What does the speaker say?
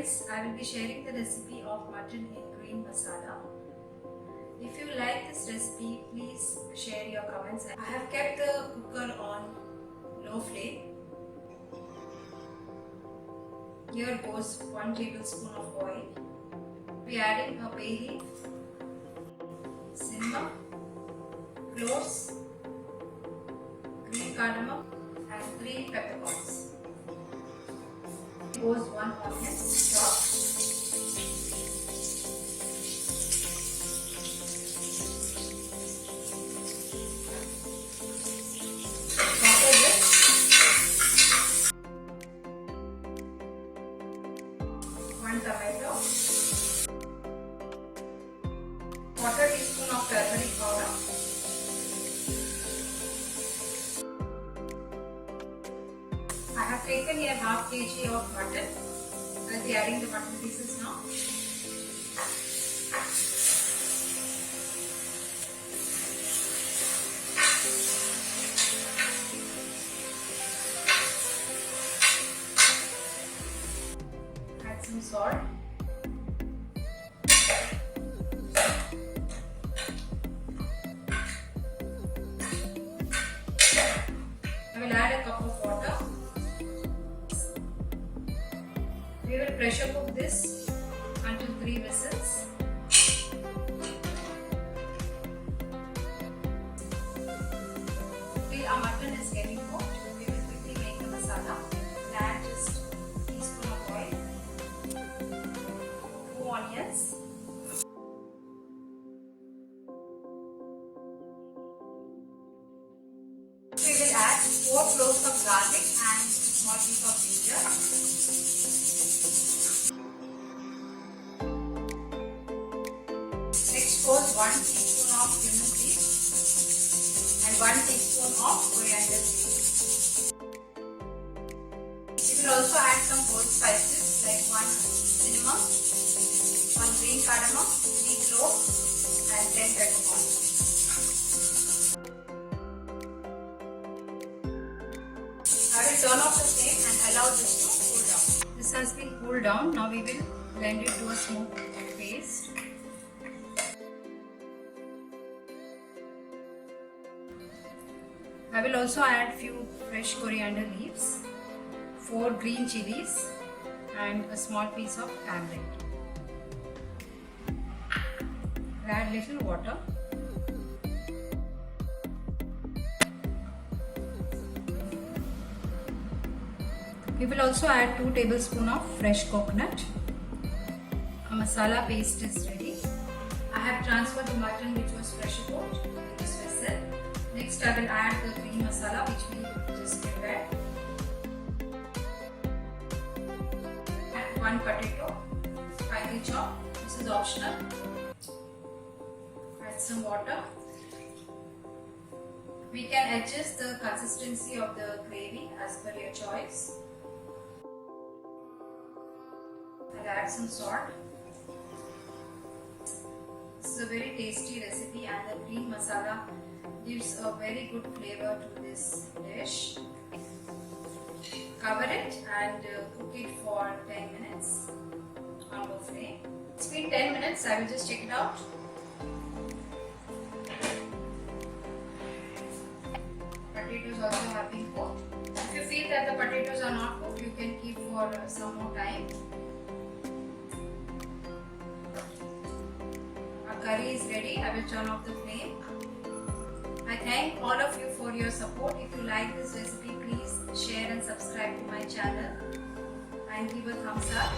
friends, I will be sharing the recipe of mutton in green masala. If you like this recipe, please share your comments. I have kept the cooker on low flame. Here goes 1 tablespoon of oil. We are adding a bay leaf, cinnamon, cloves, green cardamom and 3 peppercorns. Goes 1 onion chopped. Saute this. 1 tomato. 1/4 teaspoon of turmeric powder. I have taken here half kg of mutton. I'll be adding the mutton pieces now. Add some salt. I will add a cup of water. We will pressure cook this until 3 whistles. Till our mutton is getting cooked, we will quickly make the masala. Add just a teaspoon of oil, 2 onions, we will add 4 cloves of garlic and a small piece of ginger. Next goes 1 teaspoon of cumin seeds and 1 teaspoon of coriander seeds. We will also add some whole spices like 1 cinnamon, 1 green cardamom, 3 cloves and 10 peppercorns. I will turn off the flame and allow this to cool down. This has been cooled down. Now we will blend it to a smooth paste. I will also add few fresh coriander leaves, 4 green chilies and a small piece of tamarind. Add little water. We will also add 2 tablespoons of fresh coconut. A masala paste is ready. I have transferred the mutton which was pressure cooked in this vessel. Next I will add the green masala which we just prepared. Add 1 potato, finely chopped. This is optional. Add some water. We can adjust the consistency of the gravy as per your choice. I'll add some salt. This is a very tasty recipe and the green masala gives a very good flavor to this dish. Cover it and cook it for 10 minutes on low flame. It's been 10 minutes, I will just check it out. Potatoes also have been cooked. If you feel that the potatoes are not cooked, you can keep for some more time. Our curry is ready. I will turn off the flame. I thank all of you for your support. If you like this recipe, please share and subscribe to my channel and give a thumbs up.